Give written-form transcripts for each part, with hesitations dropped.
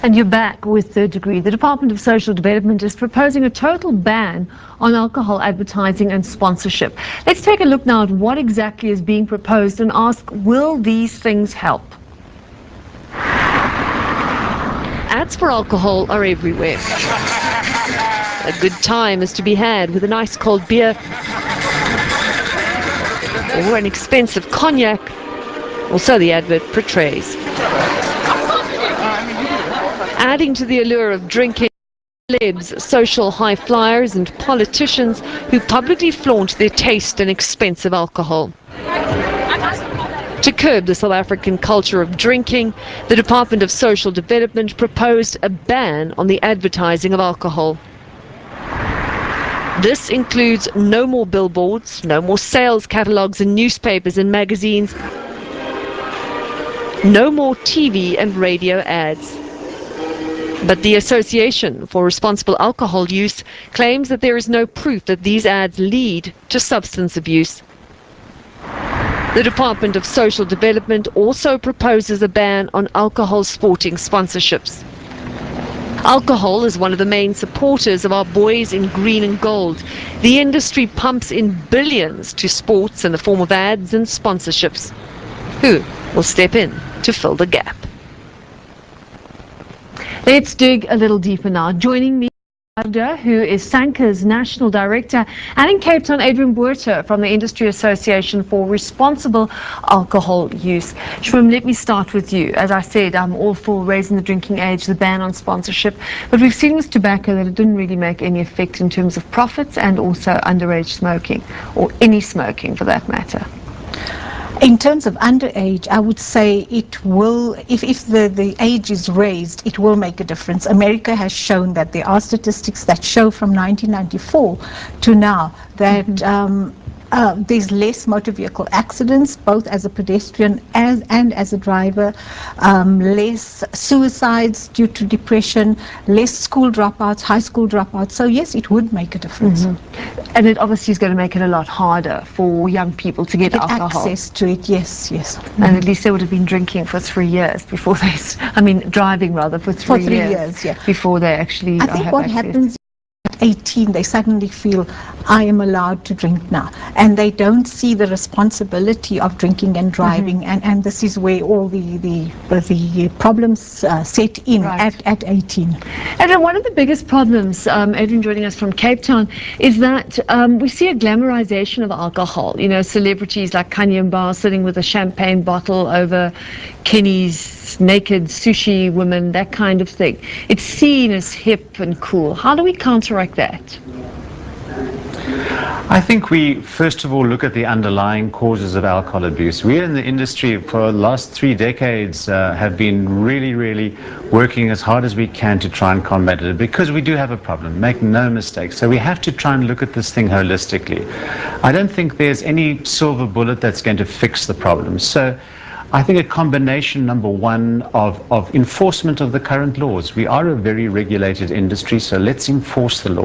And you're back with Third Degree. The Department of Social Development is proposing a total ban on alcohol advertising and sponsorship. Let's take a look now at what exactly is being proposed and ask, will these things help? Ads for alcohol are everywhere. A good time is to be had with a nice cold beer or an expensive cognac, or so the advert portrays. Adding to the allure of drinking, celebs, social high flyers and politicians who publicly flaunt their taste and expensive alcohol. To curb the South African culture of drinking, the Department of Social Development proposed a ban on the advertising of alcohol. This includes no more billboards, no more sales catalogues in newspapers and magazines, no more TV and radio ads. But the Association for Responsible Alcohol Use claims that there is no proof that these ads lead to substance abuse. The Department of Social Development also proposes a ban on alcohol sporting sponsorships. Alcohol is one of the main supporters of our boys in green and gold. The industry pumps in billions to sports in the form of ads and sponsorships. Who will step in to fill the gap? Let's dig a little deeper now. Joining me, who is SANCA's National Director, and in Cape Town, Adrian Buerter from the Industry Association for Responsible Alcohol Use. Shwim, let me start with you. As I said, I'm all for raising the drinking age, the ban on sponsorship, but we've seen with tobacco that it didn't really make any effect in terms of profits and also underage smoking, or any smoking for that matter. In terms of underage, I would say it will, if the age is raised, it will make a difference. America has shown that there are statistics that show from 1994 to now that there's less motor vehicle accidents, both as a pedestrian and as a driver, less suicides due to depression, less school dropouts, high school dropouts. So yes, it would make a difference. And it obviously is going to make it a lot harder for young people to get alcohol. Access to it, yes. And at least they would have been drinking for 3 years before they, driving rather, for three years, yeah. Before they actually I think what happens at 18, they suddenly feel, I am allowed to drink now. And they don't see the responsibility of drinking and driving. And this is where all the problems set in at 18. And one of the biggest problems, Adrian joining us from Cape Town, is that we see a glamorization of alcohol. You know, celebrities like Kanye Bar sitting with a champagne bottle over Kenny's naked sushi woman, that kind of thing. It's seen as hip and cool. How do we counteract that? I think we first of all look at the underlying causes of alcohol abuse. We in the industry for the last 3 decades have been really working as hard as we can to try and combat it, because we do have a problem, make no mistake. So we have to try and look at this thing holistically. I don't think there's any silver bullet that's going to fix the problem. So I think a combination, number one, of enforcement of the current laws. We are a very regulated industry, so let's enforce the law.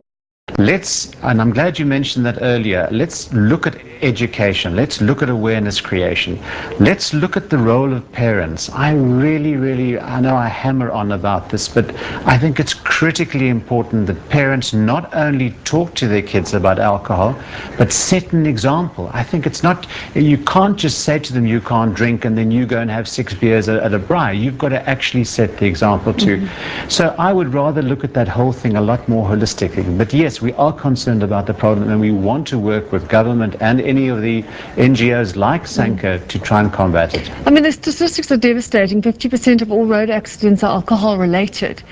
And I'm glad you mentioned that earlier, let's look at education, let's look at awareness creation, let's look at the role of parents. I know I hammer on about this, but I think it's critically important that parents not only talk to their kids about alcohol, but set an example. I think it's not, you can't just say to them you can't drink and then you go and have 6 beers at a braai. You've got to actually set the example too. So I would rather look at that whole thing a lot more holistically. But yes, we are concerned about the problem, and we want to work with government and any of the NGOs like SANCA to try and combat it. I mean, the statistics are devastating. 50% of all road accidents are alcohol related,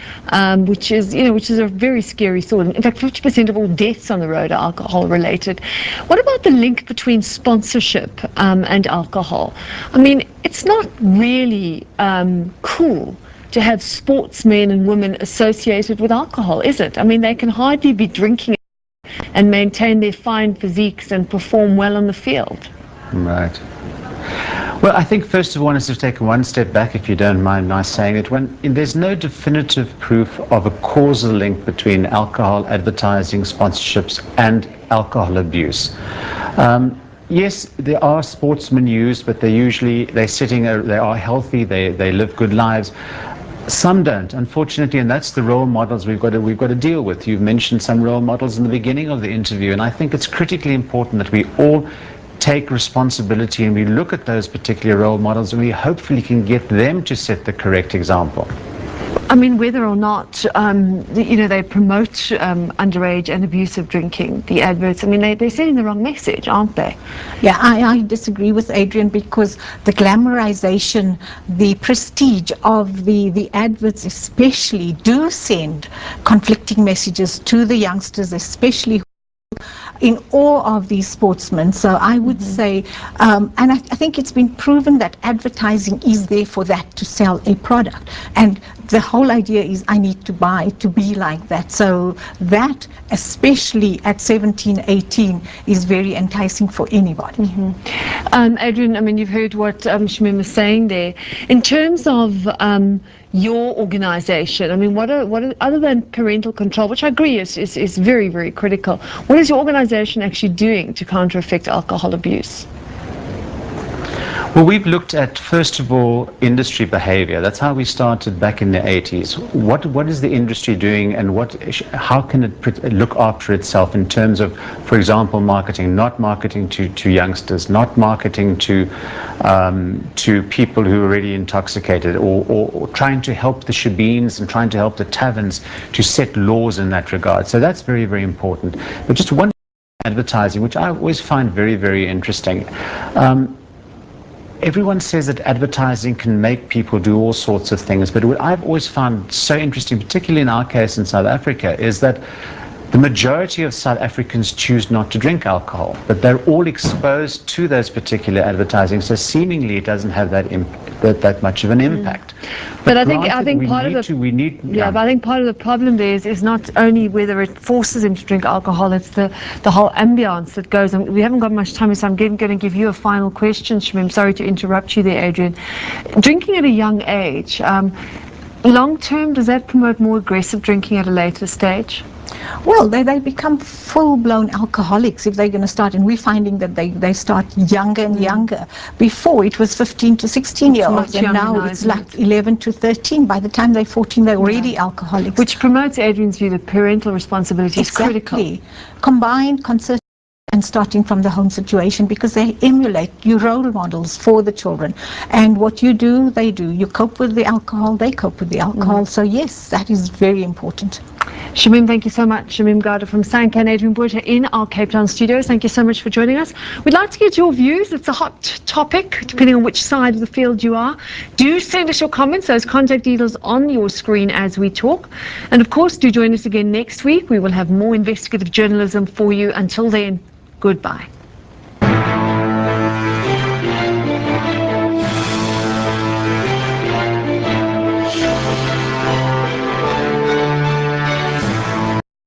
which is a very scary thought. In fact, 50% of all deaths on the road are alcohol related. What about the link between sponsorship and alcohol? I mean, it's not really cool to have sportsmen and women associated with alcohol, is it? I mean, they can hardly be drinking and maintain their fine physiques and perform well on the field. Right. Well, I think first of all, I want us to take one step back, if you don't mind my saying it. There's no definitive proof of a causal link between alcohol advertising, sponsorships, and alcohol abuse. Yes, there are sportsmen used, but they're are healthy, they live good lives. Some don't, unfortunately, and that's the role models we've got to deal with. You've mentioned some role models in the beginning of the interview, and I think it's critically important that we all take responsibility and we look at those particular role models and we hopefully can get them to set the correct example. I mean, whether or not, they promote underage and abusive drinking, the adverts, I mean, they're sending the wrong message, aren't they? Yeah, I disagree with Adrian, because the glamorization, the prestige of the adverts especially do send conflicting messages to the youngsters, especially in all of these sportsmen. So I would say, and I think it's been proven that advertising is there for that, to sell a product. And the whole idea is I need to buy to be like that. So that, especially at 17, 18, is very enticing for anybody. Adrian, I mean, you've heard what Shamim is saying there. In terms of your organization, I mean, what are other than parental control, which I agree is very, very critical, what is your organization actually doing to counter-effect alcohol abuse? Well, we've looked at, first of all, industry behavior. That's how we started back in the 80s. What is the industry doing, and how can it look after itself in terms of, for example, marketing, not marketing to youngsters, not marketing to people who are already intoxicated, or trying to help the shebeens and trying to help the taverns to set laws in that regard. So that's very, very important. But just one advertising, which I always find very, very interesting. Everyone says that advertising can make people do all sorts of things, but what I've always found so interesting, particularly in our case in South Africa, is that the majority of South Africans choose not to drink alcohol, but they're all exposed to those particular advertising, so seemingly it doesn't have that much of an impact. But I think part of the problem there is not only whether it forces them to drink alcohol, it's the whole ambience that goes on. We haven't got much time, so I'm going to give you a final question, Shamim. Sorry to interrupt you there, Adrian. Drinking at a young age, long term, does that promote more aggressive drinking at a later stage? Well, they become full-blown alcoholics if they're going to start, and we're finding that they start younger and younger. Before, it was 15 to 16-year-olds, and now it's like 11 to 13. By the time they're 14, they're already alcoholics. Which promotes Adrian's view that parental responsibility is critical. Combined, concerted, and starting from the home situation, because they emulate you, role models for the children, and what you do, they do. You cope with the alcohol, they cope with the alcohol. So yes, that is very important. Shamim, thank you so much. Shamim Gada from Sankan, Adrian Botha in our Cape Town studios. Thank you so much for joining us. We'd like to get your views. It's a hot topic, depending on which side of the field you are. Do send us your comments. Those contact details on your screen as we talk. And of course, do join us again next week. We will have more investigative journalism for you. Until then, goodbye.